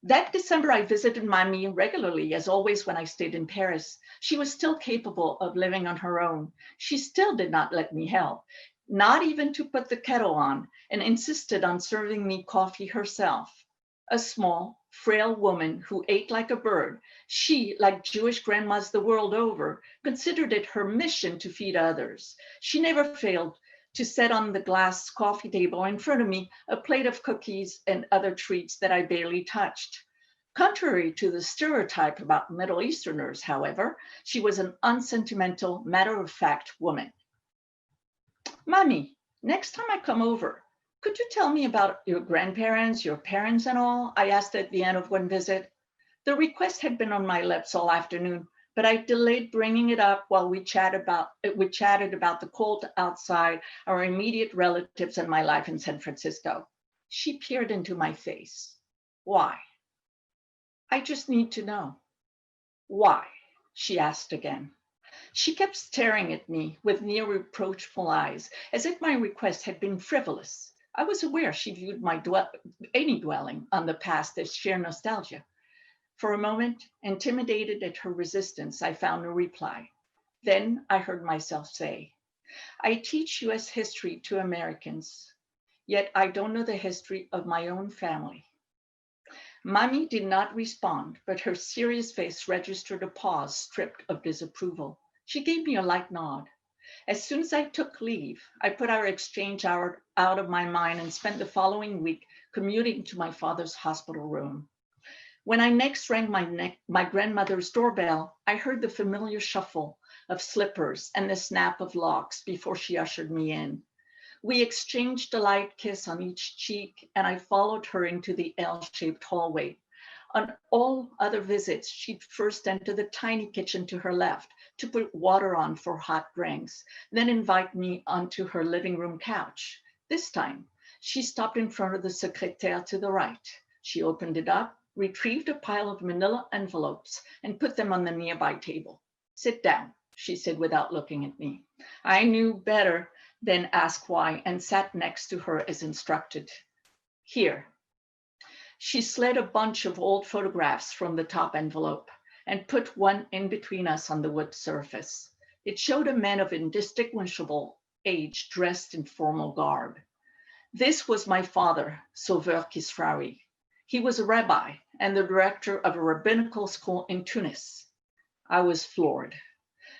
That December, I visited Mamie regularly, as always when I stayed in Paris. She was still capable of living on her own. She still did not let me help, not even to put the kettle on, and insisted on serving me coffee herself. A small, frail woman who ate like a bird, she, like Jewish grandmas the world over, considered it her mission to feed others. She never failed to set on the glass coffee table in front of me a plate of cookies and other treats that I barely touched. Contrary to the stereotype about Middle Easterners, however, she was an unsentimental, matter-of-fact woman. Mommy, next time I come over, could you tell me about your grandparents, your parents and all? I asked at the end of one visit. The request had been on my lips all afternoon, but I delayed bringing it up while we chatted about the cold outside, our immediate relatives, and my life in San Francisco. She peered into my face. Why? I just need to know. Why? She asked again. She kept staring at me with near reproachful eyes, as if my request had been frivolous. I was aware she viewed any dwelling on the past as sheer nostalgia. For a moment, intimidated at her resistance, I found no reply. Then I heard myself say, I teach US history to Americans, yet I don't know the history of my own family. Mommy did not respond, but her serious face registered a pause stripped of disapproval. She gave me a light nod. As soon as I took leave, I put our exchange out of my mind and spent the following week commuting to my father's hospital room. When I next rang my grandmother's doorbell, I heard the familiar shuffle of slippers and the snap of locks before she ushered me in. We exchanged a light kiss on each cheek, and I followed her into the L-shaped hallway. On all other visits, she'd first enter the tiny kitchen to her left to put water on for hot drinks, then invite me onto her living room couch. This time, she stopped in front of the secrétaire to the right. She opened it up, retrieved a pile of manila envelopes, and put them on the nearby table. Sit down, she said without looking at me. I knew better than ask why and sat next to her as instructed. Here. She slid a bunch of old photographs from the top envelope and put one in between us on the wood surface. It showed a man of indistinguishable age dressed in formal garb. This was my father, Sauveur Kisraoui. He was a rabbi and the director of a rabbinical school in Tunis. I was floored.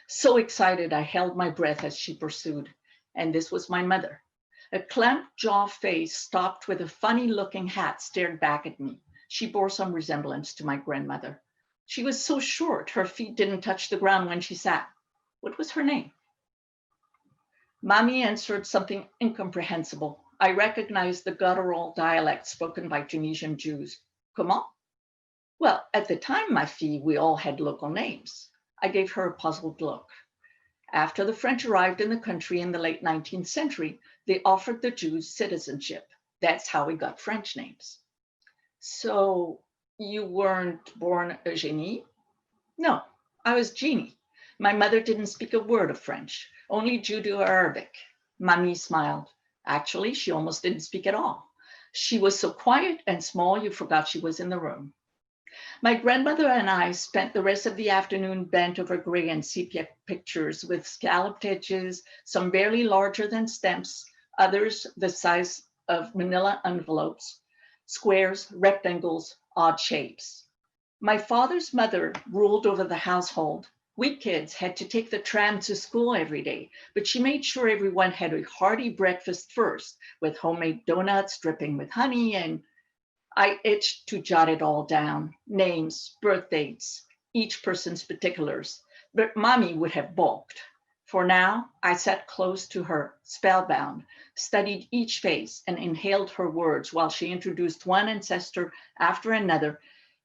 So excited, I held my breath as she pursued. And this was my mother. A clamped jaw face stopped with a funny-looking hat stared back at me. She bore some resemblance to my grandmother. She was so short, her feet didn't touch the ground when she sat. What was her name? Mommy answered something incomprehensible. I recognized the guttural dialect spoken by Tunisian Jews. Comment? Well, at the time, ma fille, we all had local names. I gave her a puzzled look. After the French arrived in the country in the late 19th century, they offered the Jews citizenship. That's how we got French names. So you weren't born Eugénie? No, I was Jeannie. My mother didn't speak a word of French, only Judeo-Arabic. Mamie smiled. Actually, she almost didn't speak at all. She was so quiet and small, you forgot she was in the room. My grandmother and I spent the rest of the afternoon bent over gray and sepia pictures with scalloped edges, some barely larger than stamps, others the size of manila envelopes, squares, rectangles, odd shapes. My father's mother ruled over the household. We kids had to take the tram to school every day, but she made sure everyone had a hearty breakfast first, with homemade donuts dripping with honey, and I itched to jot it all down, names, birth dates, each person's particulars, but Mommy would have balked. For now, I sat close to her, spellbound, studied each face and inhaled her words while she introduced one ancestor after another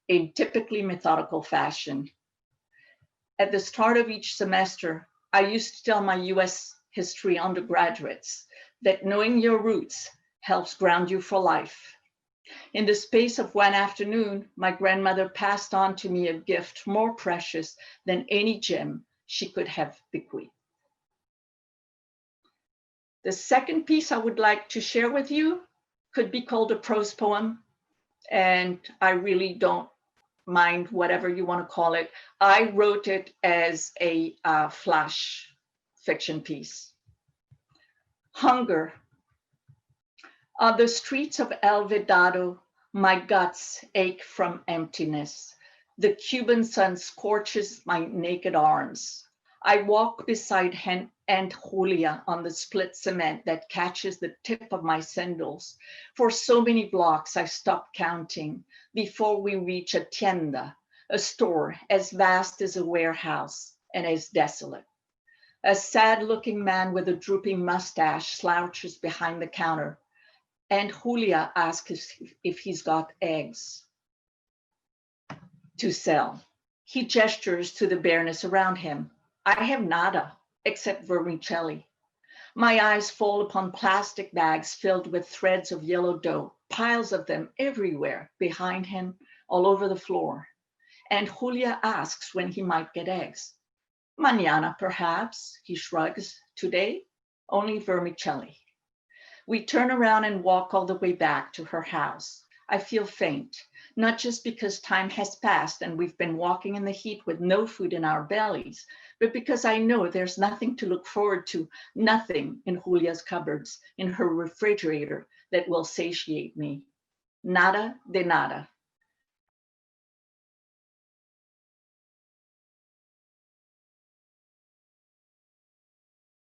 in typically methodical fashion. At the start of each semester, I used to tell my US history undergraduates that knowing your roots helps ground you for life. In the space of one afternoon, my grandmother passed on to me a gift more precious than any gem she could have bequeathed. The second piece I would like to share with you could be called a prose poem, and I really don't mind whatever you want to call it. I wrote it as a flash fiction piece. Hunger. On the streets of El Vedado, my guts ache from emptiness. The Cuban sun scorches my naked arms. I walk beside Aunt Julia on the split cement that catches the tip of my sandals. For so many blocks, I stop counting before we reach a tienda, a store as vast as a warehouse and as desolate. A sad-looking man with a drooping mustache slouches behind the counter. And Julia asks if he's got eggs to sell. He gestures to the bareness around him. I have nada, except vermicelli. My eyes fall upon plastic bags filled with threads of yellow dough, piles of them everywhere, behind him, all over the floor. And Julia asks when he might get eggs. Mañana, perhaps, he shrugs. Today, only vermicelli. We turn around and walk all the way back to her house. I feel faint, not just because time has passed and we've been walking in the heat with no food in our bellies, but because I know there's nothing to look forward to, nothing in Julia's cupboards, in her refrigerator that will satiate me. Nada de nada.